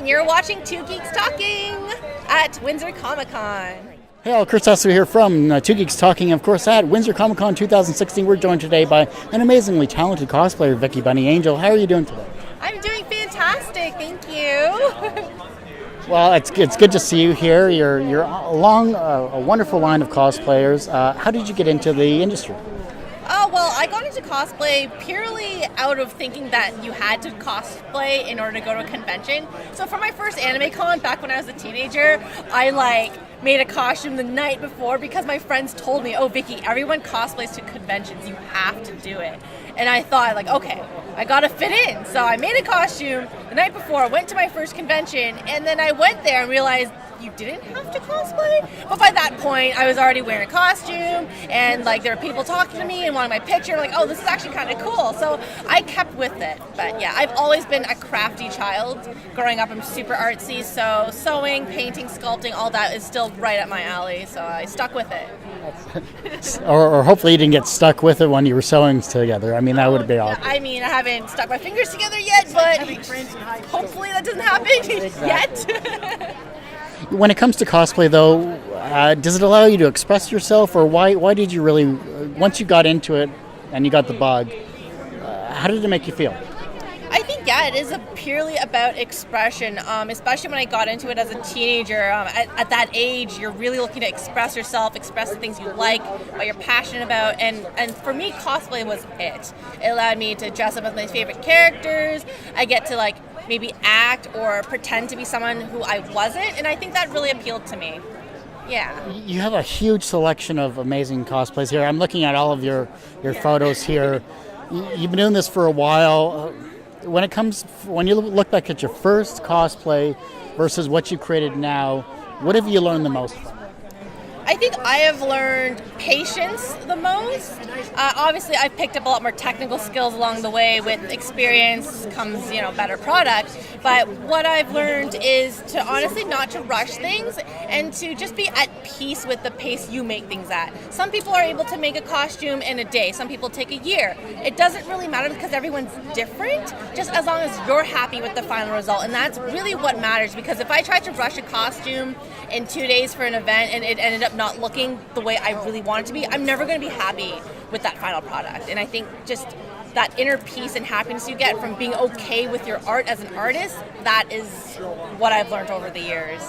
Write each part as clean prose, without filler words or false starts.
and you're watching Two Geeks Talking at Windsor ComiCon. Hey all, Chris Hessler here from Two Geeks Talking. Of course, at Windsor ComiCon 2016, we're joined today by an amazingly talented cosplayer, Vicky Bunny Angel. How are you doing today? I'm doing fantastic, thank you. Well, it's good to see you here. You're along a wonderful line of cosplayers. How did you get into the industry? Oh, well, I got into cosplay purely out of thinking that you had to cosplay in order to go to a convention. So for my first anime con back when I was a teenager, I made a costume the night before because my friends told me, oh, Vicky, everyone cosplays to conventions. You have to do it. And I thought, okay, I got to fit in. So I made a costume the night before, went to my first convention, and then I went there and realized you didn't have to cosplay. But by that point, I was already wearing a costume, and there were people talking to me and wanting my picture. I'm like, oh, this is actually kind of cool. So I kept with it. But yeah, I've always been a crafty child. Growing up, I'm super artsy, so sewing, painting, sculpting, all that is still right up my alley. So I stuck with it. or hopefully you didn't get stuck with it when you were sewing together. I mean, that would be awkward. I mean, I haven't stuck my fingers together yet, but hopefully that doesn't happen yet. When it comes to cosplay, though, does it allow you to express yourself, or why did you really, once you got into it and you got the bug, how did it make you feel? I think, yeah, it is purely about expression, especially when I got into it as a teenager. At that age, you're really looking to express yourself, express the things you like, what you're passionate about, and for me, cosplay was it. It allowed me to dress up as my favorite characters. I get to, maybe act or pretend to be someone who I wasn't, and I think that really appealed to me. Yeah. You have a huge selection of amazing cosplays here. I'm looking at all of your photos here. You've been doing this for a while. When you look back at your first cosplay versus what you created now, what have you learned the most from? I think I have learned patience the most. Obviously, I've picked up a lot more technical skills along the way. With experience comes, better product. But what I've learned is to honestly not to rush things and to just be at peace with the pace you make things at. Some people are able to make a costume in a day. Some people take a year. It doesn't really matter because everyone's different, just as long as you're happy with the final result. And that's really what matters, because if I tried to rush a costume in 2 days for an event and it ended up not looking the way I really want it to be, I'm never going to be happy with that final product. And I think just that inner peace and happiness you get from being okay with your art as an artist, that is what I've learned over the years.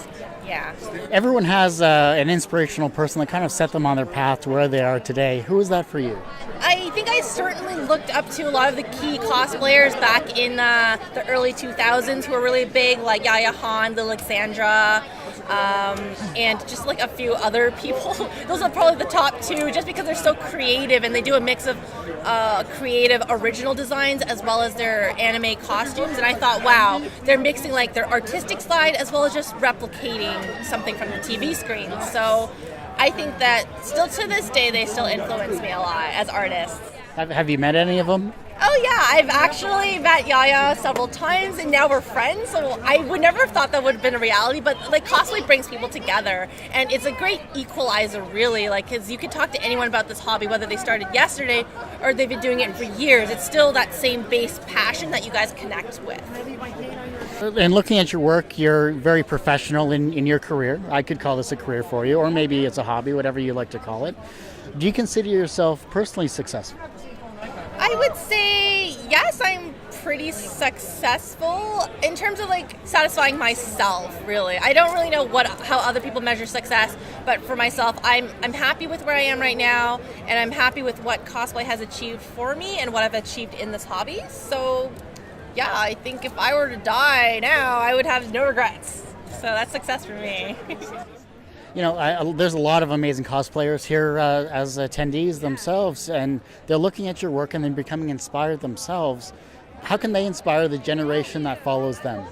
Yeah. Everyone has an inspirational person that kind of set them on their path to where they are today. Who is that for you? I think I certainly looked up to a lot of the key cosplayers back in the early 2000s who were really big, like Yaya Han, Alexandra, and just a few other people. Those are probably the top two, just because they're so creative and they do a mix of creative original designs as well as their anime costumes. And I thought, wow, they're mixing their artistic side as well as just replicating something from the TV screen. So I think that still to this day they still influence me a lot as artists. Have you met any of them? Oh yeah, I've actually met Yaya several times, and now we're friends, so I would never have thought that would have been a reality, but cosplay brings people together, and it's a great equalizer, really, because you can talk to anyone about this hobby, whether they started yesterday or they've been doing it for years. It's still that same base passion that you guys connect with. And looking at your work, you're very professional in your career. I could call this a career for you, or maybe it's a hobby, whatever you like to call it. Do you consider yourself personally successful? I would say yes, I'm pretty successful in terms of satisfying myself, really. I don't really know how other people measure success, but for myself, I'm happy with where I am right now, and I'm happy with what cosplay has achieved for me and what I've achieved in this hobby. So yeah, I think if I were to die now, I would have no regrets. So that's success for me. There's a lot of amazing cosplayers here as attendees themselves, and they're looking at your work and then becoming inspired themselves. How can they inspire the generation that follows them?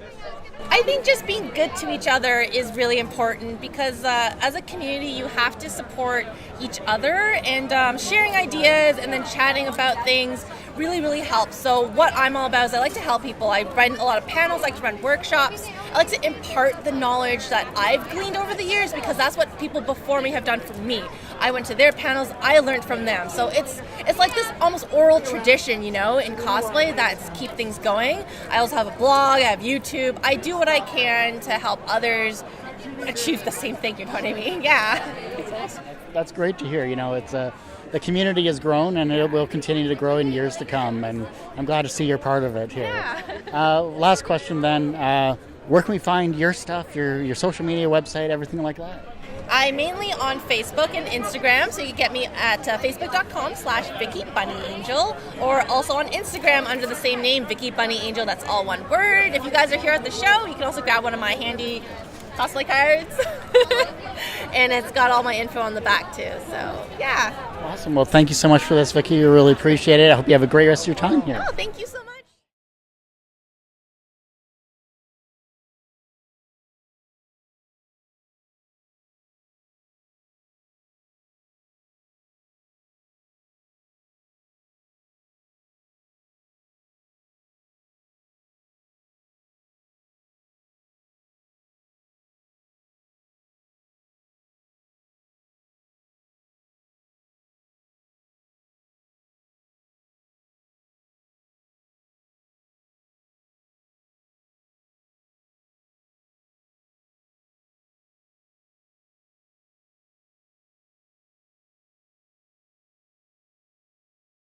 I think just being good to each other is really important, because as a community you have to support each other, and sharing ideas and then chatting about things really helps. So what I'm all about is I like to help people. I run a lot of panels, I like to run workshops. I like to impart the knowledge that I've gleaned over the years, because that's what people before me have done for me. I went to their panels, I learned from them. So it's like this almost oral tradition, in cosplay that's keep things going. I also have a blog, I have YouTube. I do what I can to help others achieve the same thing, you know what I mean? Yeah. That's great to hear. It's the community has grown, and it will continue to grow in years to come, and I'm glad to see you're part of it here. Yeah. Last question then, where can we find your stuff, your social media website, everything like that? I'm mainly on Facebook and Instagram, so you can get me at facebook.com/Vicky Bunny Angel, or also on Instagram under the same name, Vicky Bunny Angel. That's all one word. If you guys are here at the show, you can also grab one of my handy cosplay cards. And it's got all my info on the back too, so yeah. Awesome. Well, thank you so much for this, Vicky. We really appreciate it. I hope you have a great rest of your time here. Oh, thank you so much.